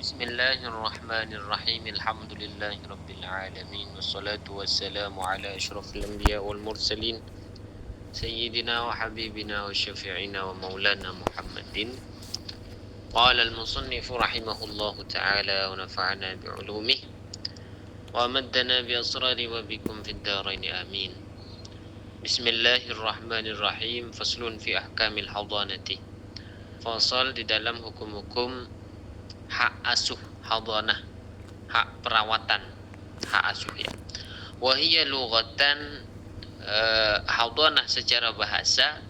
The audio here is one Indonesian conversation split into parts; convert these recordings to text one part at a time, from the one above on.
Bismillahirrahmanirrahim. Alhamdulillahirabbil alamin wassalatu wassalamu ala asyrafil anbiya wal mursalin sayyidina wa habibina wa syafi'ina wa maulana Muhammadin. Qala al-musannif rahimahullahu ta'ala wa nafa'ana bi 'ulumihi wa maddana bi asrari wa bikum fid dharain amin. Bismillahirrahmanirrahim. Faslun fi ahkamil hadanati. Fasal di dalam hukum-hukum hak asuh hadanah, hak perawatan, hak asuh ya. Wahiyya lughatan, hadanah secara bahasa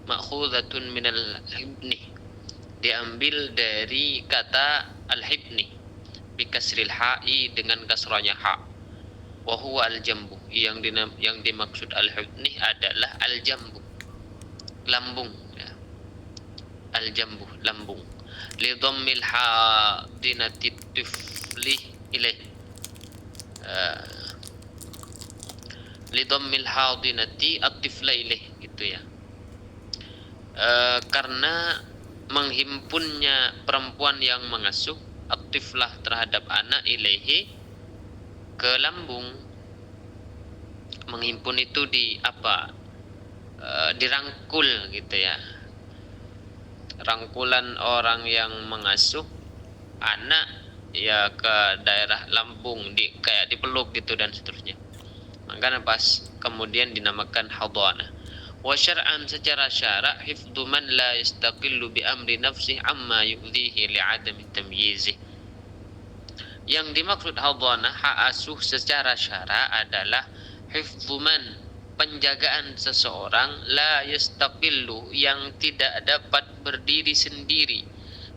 ma'khudhatun minal hibni, diambil dari kata al-hibni bi kasril ha'i, dengan kasranya ha. Wa huwa al-jambu, yang dimaksud al-hibni adalah al-jambu, lambung ya. Al-jambu, lambung. Li dhammil hadinati tifli ilaih, li dhammil hadinati at-tifla ilaih, gitu ya. Karena menghimpunnya perempuan yang mengasuh at-tiflah terhadap anak, ilaihi ke lambung. Menghimpun itu di apa? Dirangkul gitu ya. Rangkulan orang yang mengasuh anak ya ke daerah lambung, kayak dipeluk gitu dan seterusnya. Maka pas kemudian dinamakan hadanah. Wa syar'an, secara syara', hifdzu man la yastaqillu bi amri nafsihi amma yu'dhihi li'adami tamyizi. Yang dimaksud hadanah, hak asuh secara syara' adalah hifdzu man, penjagaan seseorang, la yastaqillu, yang tidak dapat berdiri sendiri,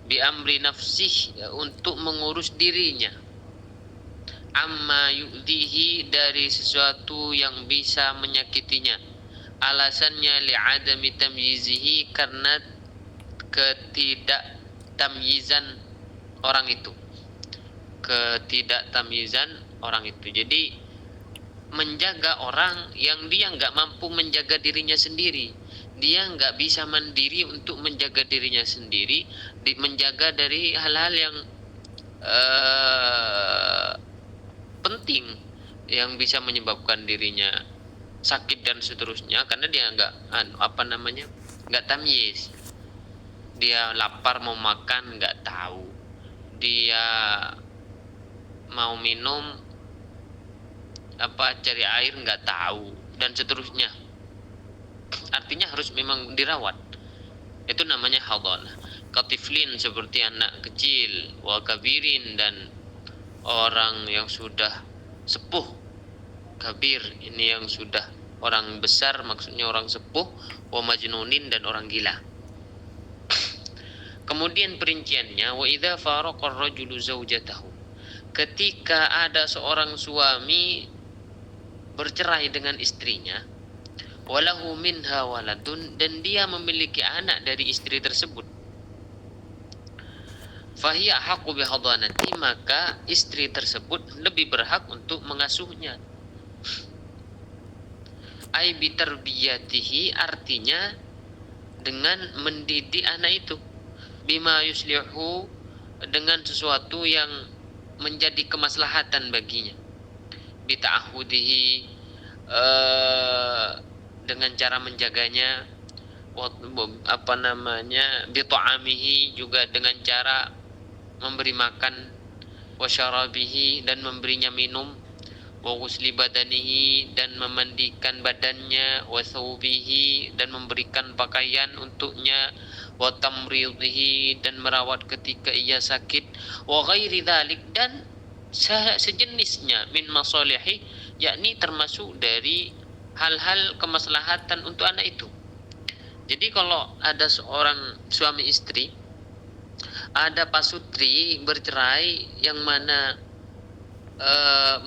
bi amri nafsih, untuk mengurus dirinya, amma yu'dhihi, dari sesuatu yang bisa menyakitinya. Alasannya li'adami tamyizihi, karena ketidaktamyizan orang itu, ketidaktamyizan orang itu. Jadi menjaga orang yang dia nggak mampu menjaga dirinya sendiri, dia nggak bisa mandiri untuk menjaga dirinya sendiri, menjaga dari hal-hal yang penting yang bisa menyebabkan dirinya sakit dan seterusnya, karena dia nggak tamyiz. Dia lapar mau makan nggak tahu, dia mau minum cari air nggak tahu, dan seterusnya. Artinya harus memang dirawat. Itu namanya hadanah. Katiflin, seperti anak kecil, wa kabirin, dan orang yang sudah sepuh. Kabir ini yang sudah orang besar, maksudnya orang sepuh. Wa majnunin, dan orang gila. Kemudian perinciannya, wa idza faraqa ar-rajulu zawjatahu, ketika ada seorang suami bercerai dengan istrinya, walahu minha waladun, dan dia memiliki anak dari istri tersebut, fahiya haqqu bihadanati, maka istri tersebut lebih berhak untuk mengasuhnya. Ai bitarbiyatihi, artinya dengan mendidik anak itu, bima yuslihu, dengan sesuatu yang menjadi kemaslahatan baginya, bita'ahudihi, dengan cara menjaganya, bita'amihi, juga dengan cara memberi makan, wasyarabihi, dan memberinya minum, wa ghusli badanihi, dan memandikan badannya, wa thawbihi, dan memberikan pakaian untuknya, wa tamridhihi, dan merawat ketika ia sakit, wa ghairi dzalik, dan sejenisnya, min masalihi, yakni termasuk dari hal-hal kemaslahatan untuk anak itu. Jadi kalau ada seorang suami istri, ada pasutri bercerai yang mana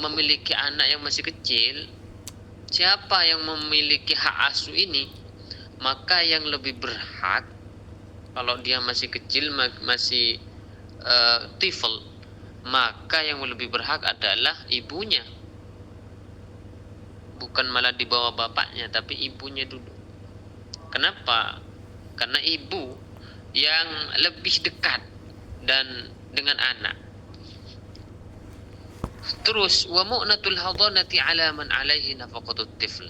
memiliki anak yang masih kecil, siapa yang memiliki hak asuh ini? Maka yang lebih berhak, kalau dia masih kecil, masih tifl, maka yang lebih berhak adalah ibunya. Bukan malah di bawah bapaknya, tapi ibunya dulu. Kenapa? Karena ibu yang lebih dekat dan dengan anak. Terus wa mu'natul hadanati 'ala man 'alaihi nafaqatut tifl.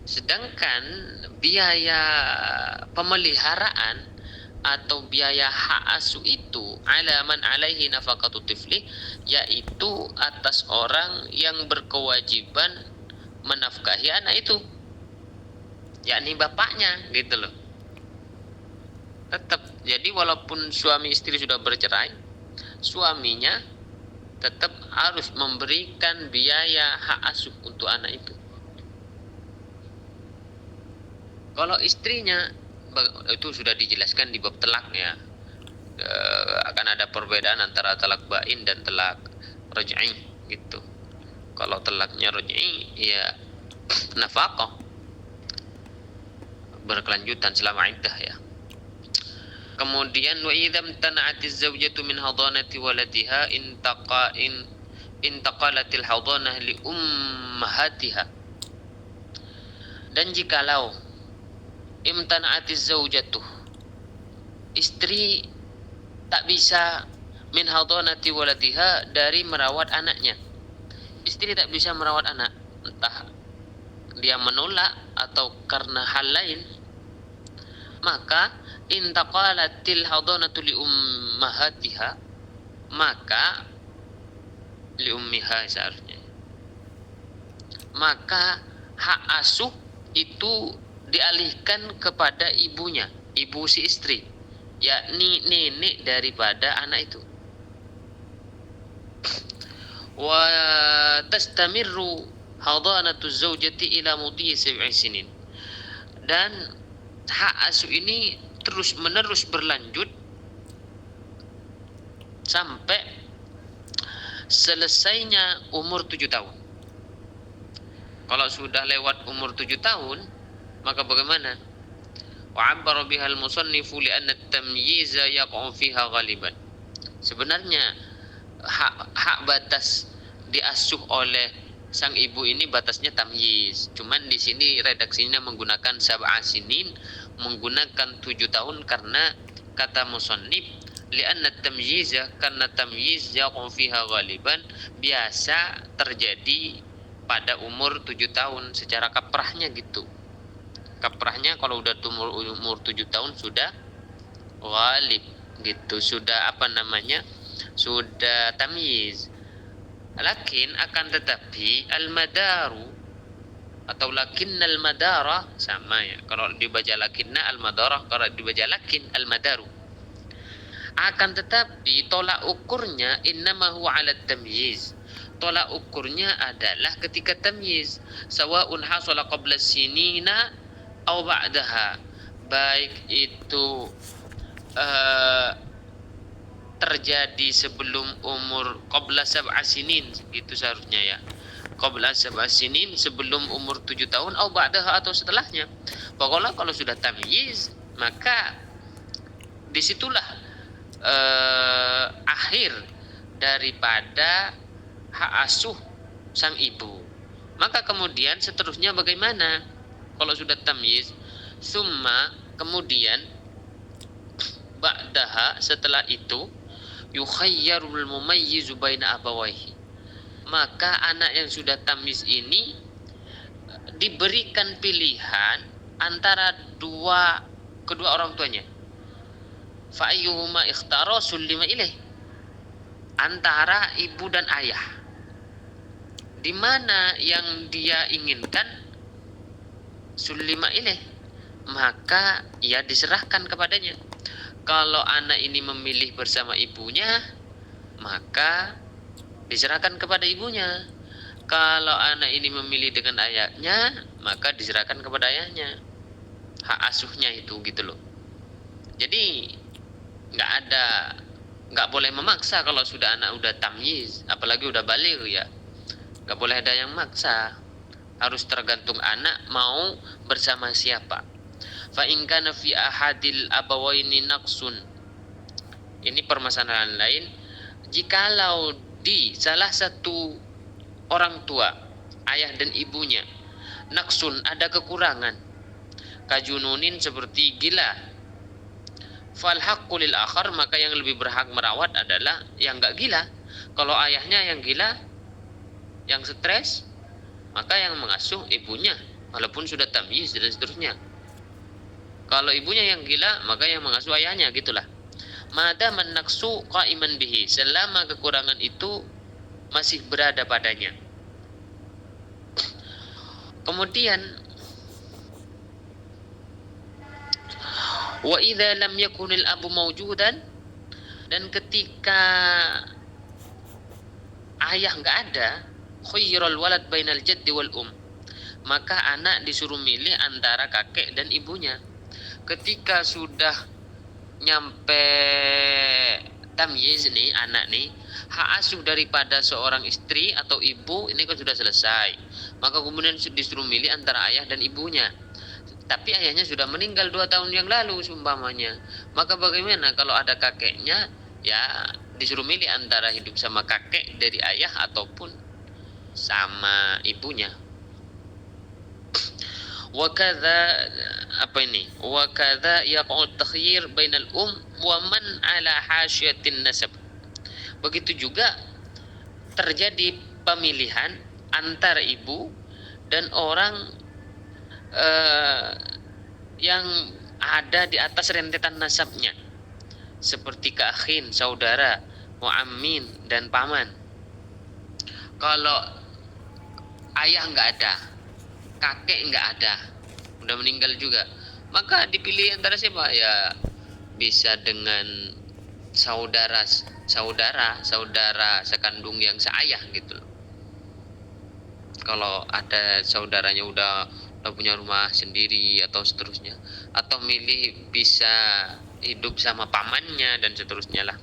Sedangkan biaya pemeliharaan atau biaya hak asuh itu 'ala man 'alaihi nafaqatut tifli, yaitu atas orang yang berkewajiban menafkahi anak itu, yakni bapaknya gitu loh. Tetap jadi walaupun suami istri sudah bercerai, suaminya tetap harus memberikan biaya hak asuh untuk anak itu. Kalau istrinya, itu sudah dijelaskan di bab talak ya, akan ada perbedaan antara talak bain dan talak raj'i gitu. Kalau talaknya raj'i ya nafkah berkelanjutan selama iddah ya. Kemudian wa idzam tana'atiz zawjatu min hadanati waladiha intaqalatil hadanah li ummahatiha. Dan jikalau imtana'atiz zawjatu, istri tak bisa min hadanati waladiha, dari merawat anaknya. Istri tak bisa merawat anak, entah dia menolak atau karena hal lain, maka intaqalatil hadanatu li ummahatiha, maka li ummiha seharusnya, maka hak asuh itu dialihkan kepada ibunya, ibu si istri, yakni nenek daripada anak itu. Wa tastamirru hadanatu zaujati ila mudhi 7 sinin. Dan hak asuh ini terus menerus berlanjut sampai selesainya umur 7 tahun. Kalau sudah lewat umur 7 tahun, maka bagaimana? Wa 'abbara bihal musannifu li anna at-tamyiza yaqa'u fiha ghaliban. Sebenarnya hak batas diasuh oleh sang ibu ini batasnya tamyiz. Cuman di sini redaksinya menggunakan 7 sinin, menggunakan 7 tahun karena kata musannif li'anna tamyiza, karena tamyiz yaqa'u fiha ghaliban biasa terjadi pada umur 7 tahun secara kaprahnya gitu. Kaprahnya kalau udah umur 7 tahun sudah ghalib gitu, sudah apa namanya? Sudah tamyiz. Lakin akan tetapi al-madaru atau lakinnal madara sama ya. Kalau dibaca lakinna al-madara, kalau dibaca lakin al-madaru. Akan tetapi tolak ukurnya innama huwa 'ala tamyiz. Tolak ukurnya adalah ketika tamyiz, sawa'un hasala qabla sinina aw ba'daha. Baik itu terjadi sebelum umur qabla 7 sinin, gitu seharusnya ya. Qabla 7 sinin, sebelum umur 7 tahun, atau ba'daha atau setelahnya. Pokoknya kalau sudah tamyiz, maka disitulah akhir daripada hak asuh sang ibu. Maka kemudian seterusnya bagaimana? Kalau sudah tamyiz, summa kemudian ba'daha setelah itu yukhayyarul mumayyizu baina abawaihi, maka anak yang sudah tamyiz ini diberikan pilihan antara kedua orang tuanya. Fa ayyuhuma ikhtara sullima ilaih, antara ibu dan ayah. Di mana yang dia inginkan sullima ilaih, maka ia diserahkan kepadanya. Kalau anak ini memilih bersama ibunya, maka diserahkan kepada ibunya. Kalau anak ini memilih dengan ayahnya, maka diserahkan kepada ayahnya. Hak asuhnya itu gitu loh. Jadi nggak boleh memaksa kalau sudah anak udah tamyiz, apalagi udah baligh ya. Nggak boleh ada yang maksa. Harus tergantung anak mau bersama siapa. Fa in kana fi ahadil abawaini naqsun. Ini permasalahan lain. Jikalau di salah satu orang tua, ayah dan ibunya, naqsun, ada kekurangan, kajununin, seperti gila, fal haqqu lil akhar, maka yang lebih berhak merawat adalah yang enggak gila. Kalau ayahnya yang gila, Yang stres, maka yang mengasuh ibunya walaupun sudah tamyiz dan seterusnya. Kalau ibunya yang gila, maka yang mengasuh ayahnya, gitulah. Madaman naqsu qa'iman bihi, selama kekurangan itu masih berada padanya. Kemudian wa idza lam yakunil abu mawjudan, dan ketika ayah enggak ada, khayyarul walad bainal jaddi wal maka anak disuruh milih antara kakek dan ibunya. Ketika sudah nyampe tamyiz nih, anak nih, hak asuh daripada seorang istri atau ibu ini kan sudah selesai. Maka kemudian disuruh milih antara ayah dan ibunya. Tapi ayahnya sudah meninggal 2 tahun yang lalu seumpamanya. Maka bagaimana kalau ada kakeknya? Ya disuruh milih antara hidup sama kakek dari ayah ataupun sama ibunya. Wakadha apa ini? Wakadha yaqul takhyir bainal wa man ala hasyatin nasab. Begitu juga terjadi pemilihan antara ibu dan orang yang ada di atas rentetan nasabnya, seperti keakhin, saudara, mu'ammin, dan paman. Kalau ayah nggak ada, kakek nggak ada, udah meninggal juga, maka dipilih antara siapa? Ya bisa dengan saudara sekandung yang seayah gitu. Kalau ada saudaranya udah punya rumah sendiri atau seterusnya, atau milih bisa hidup sama pamannya dan seterusnya lah,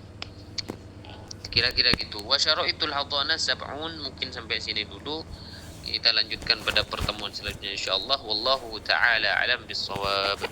kira-kira gitu. Wa syaraitul hadana sab'un, mungkin sampai sini dulu, kita lanjutkan pada pertemuan selanjutnya insyaallah. Wallahu taala alam bissawab.